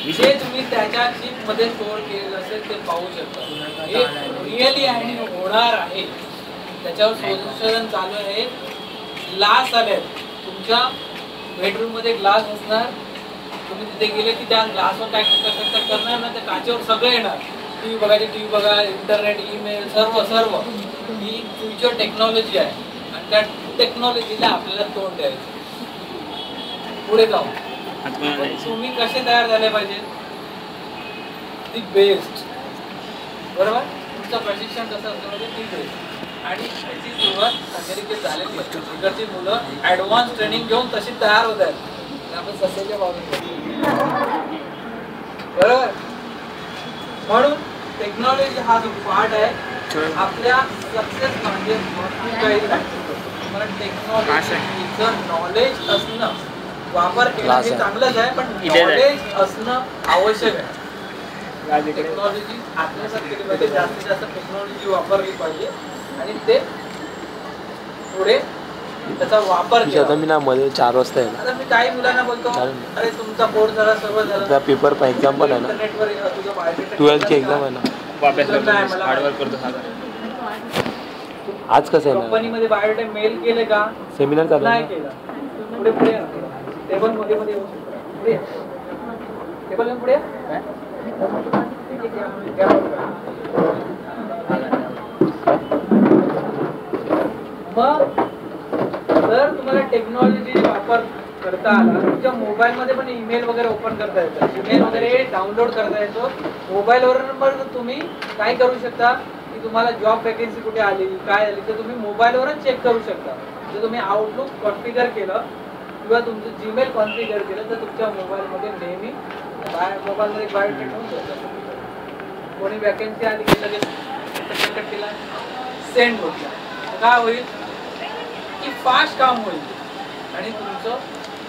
जे तुम्ही त्याच्या चिप मध्ये स्टोअर केलेलं असेल ते पाहू शकता. हे रिअली आणि होणार आहे. त्याच्यावर संशोधन चालू आहे. ग्लास आले तुमच्या बेडरूम मध्ये ग्लास असणार. तुम्ही तिथे गेले की त्या ग्लासवर काय करणार ना, त्या काचेवर सगळं येणार. टीव्ही बघायची, टीव्ही बघा, इंटरनेट, ईमेल, सर्व सर्व ही फ्युचर टेक्नॉलॉजी आहे. आणि त्या टेक्नॉलॉजीला आपल्याला तोंड द्यायचं. पुढे जाऊ तुम्ही कसे तयार झाले पाहिजे, दी बेस्ट. बरोबर, तुमचं प्रशिक्षण कसं असलं पाहिजे, ती बेस्ट. आणि त्याची सुरुवात अमेरिकेत झालेली आहे. तिकडची मुलं ॲडव्हान्स ट्रेनिंग घेऊन तशी तयार होत आहेत. आपण सध्याच्या बाजूने बरोबर. म्हणून टेक्नॉलॉजी हा जो पार्ट आहे आपल्या सक्सेस म्हणजे तुम्हाला टेक्नॉलॉजीचं नॉलेज असणं, वापर केलं हे चांगलंच आहे, पण नॉलेज असणं आवश्यक आहे. टेक्नॉलॉजी आत्मसात केली पाहिजे, जास्तीत जास्त टेक्नॉलॉजी वापरली पाहिजे आणि ते पुढे त्याचा वापर केला. आता मी ना मध्ये 4 वाजता आहे. आता मी काही मुलांना बोलतो, अरे तुमचा कोर्स झाला, सर्व झालं, त्या पेपर पण एक्झाम पण आहे ना, 12th ची एक्झाम आहे ना. हार्डवर्क करतो. आज कसं आहे ना, कंपनीमध्ये बायोडेटा मेल केले का, सेमिनार चालू नाही केला. पुढे पुढे टेबल मध्ये मध्ये पुढे टेबल पुढे मग जर तुम्हाला टेक्नॉलॉजी वापर करता आला, तुमच्या मोबाईलमध्ये पण ईमेल वगैरे ओपन करता येतं, ईमेल वगैरे डाउनलोड करता येतो. मोबाईलवरून तुम्ही काय करू शकता की तुम्हाला जॉब वॅकन्सी कुठे आली, काय आली, तर तुम्ही मोबाईलवरच चेक करू शकता. जर तुम्ही आउटलुक कॉन्फिगर केलं किंवा तुमचं जीमेल कॉन्फिगर केलं तर तुमच्या मोबाईलमध्ये नेहमी मोबाईलमध्ये बायोडेटा ठेवून ठेवतात. कोणी वॅकन्सी आली की लगेच तिला सेंड होतं. काय होईल की फास्ट काम होईल आणि तुमचं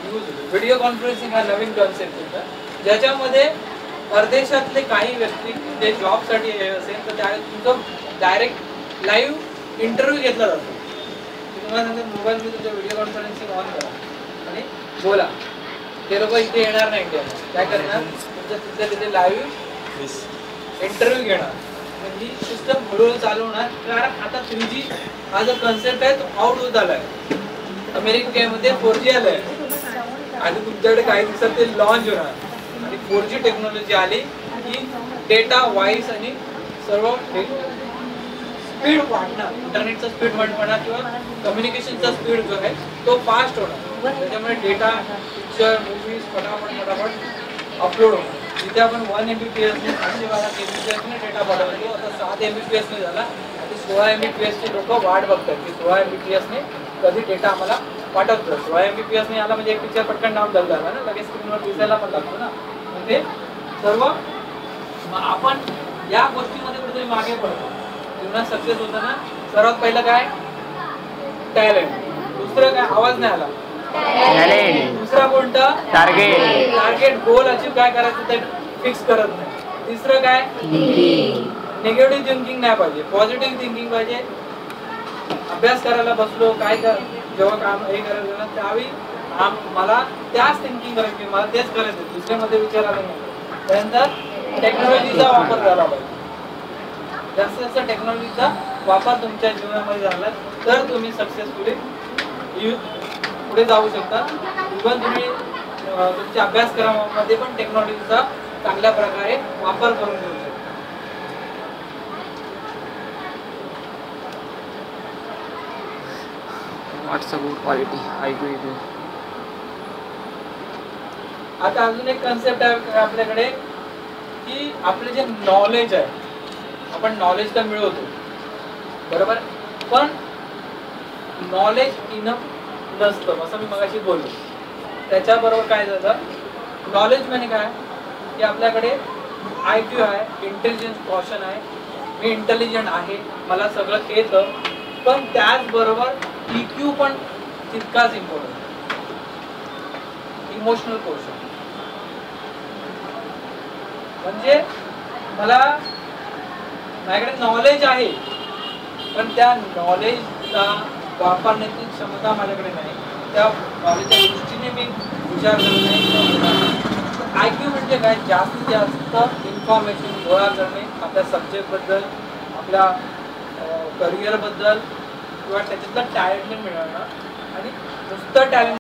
यूज होईल. व्हिडिओ कॉन्फरन्सिंग हा नवीन कॉन्सेप्ट होता, ज्याच्यामध्ये परदेशातले काही व्यक्ती जे जॉबसाठी असेल तर त्या तुमचं डायरेक्ट लाईव्ह इंटरव्ह्यू घेतला जातो. तुम्हाला सांगतो मोबाईलमध्ये तुमचं व्हिडिओ कॉन्फरन्सिंग ऑन करा आणि बोला. ते लोक इथे येणार नाही, काय करणार, तुमच्या तिथे लाईव्ह इंटरव्ह्यू घेणार. म्हणजे सिस्टम हळूहळू चालू होणार. कारण आता 3G हा जो कन्सेप्ट आहे तो आउट होत आलाय. अमेरिकेमध्ये 4G आलाय आणि तुमच्याकडे काही दिवसात ते लॉन्च होणार. आणि 4G टेक्नॉलॉजी आली की डेटा, व्हॉइस आणि सर्व स्पीड वाढणार. इंटरनेटचा स्पीड वाढणार किंवा कम्युनिकेशनचा स्पीड जो आहे तो फास्ट होणार. त्याच्यामुळे डेटा, पिक्चर, मूवीज फटाफट अपलोड होणार. जिथे आपण 1 Mbps ने 512 Mbps ने डेटा पाठवतो, आता 7 Mbps ने झाला. आता 16 Mbps चे लोक वाट बघतात की 16 Mbps ने कधी डेटा आम्हाला पाठवतो. 16 Mbps ने आला म्हणजे एक पिक्चर पटकन डाउन झाला ना, लगेच स्क्रीनवर दिसायला पण लागतो ना. म्हणजे सर्व आपण या गोष्टीमध्ये कुठेतरी मागे पडतो. जीवनात सक्सेस होताना सर्वात पहिलं काय, टॅलेंट. दुसरं काय, आवाज नाही आला, दुसरा कोणता, टार्गेट गोल अचीव काय करायचं ते फिक्स करत नाही. तिसरं काय, निगेटिव्ह थिंकिंग नाही पाहिजे, पॉझिटिव्ह थिंकिंग पाहिजे. अभ्यास करायला बसलो, काय कर, जेव्हा काम हे करायचं ना त्यावेळी मला त्याच थिंकिंग करायची, मला तेच करायचं, दुसऱ्यामध्ये विचार आला नाही. त्यानंतर टेक्नॉलॉजीचा वापर झाला पाहिजे. जास्तीत जास्त टेक्नॉलॉजीचा वापर तुमच्या जीवनामध्ये झाला तर तुम्ही सक्सेसफुली पुढे जाऊ शकता. इव्हन तुम्ही तुमच्या अभ्यासक्रमामध्ये पण टेक्नॉलॉजीचा चांगल्या प्रकारे वापर करून घेऊ शकता. क्वालिटी ऐकू येते. आता अजून एक कन्सेप्ट आहे आपल्याकडे की आपले जे नॉलेज आहे, आपण नॉलेज तर मिळवतो बरोबर, पण नॉलेज इनफ नसतं असं मी मगाशी बोललो. त्याच्याबरोबर काय झालं, नॉलेज म्हणजे काय की आपल्याकडे IQ आहे, इंटेलिजन्स क्वेश्चन आहे, मी इंटेलिजंट आहे, मला सगळं येतं, पण त्याचबरोबर EQ पण तितकाच इम्पॉर्टंट, इमोशनल क्वेश्चन. म्हणजे माझ्याकडे नॉलेज आहे पण त्या नॉलेजला वापरण्याची क्षमता माझ्याकडे नाही, त्या नॉलेजच्या दृष्टीने मी विचार करत नाही. IQ म्हणजे काय, जास्तीत जास्त इन्फॉर्मेशन गोळा करणे आपल्या सब्जेक्टबद्दल, आपल्या करिअरबद्दल किंवा त्याच्यातलं टॅलेंट मिळवणं. आणि नुसतं टॅलेंट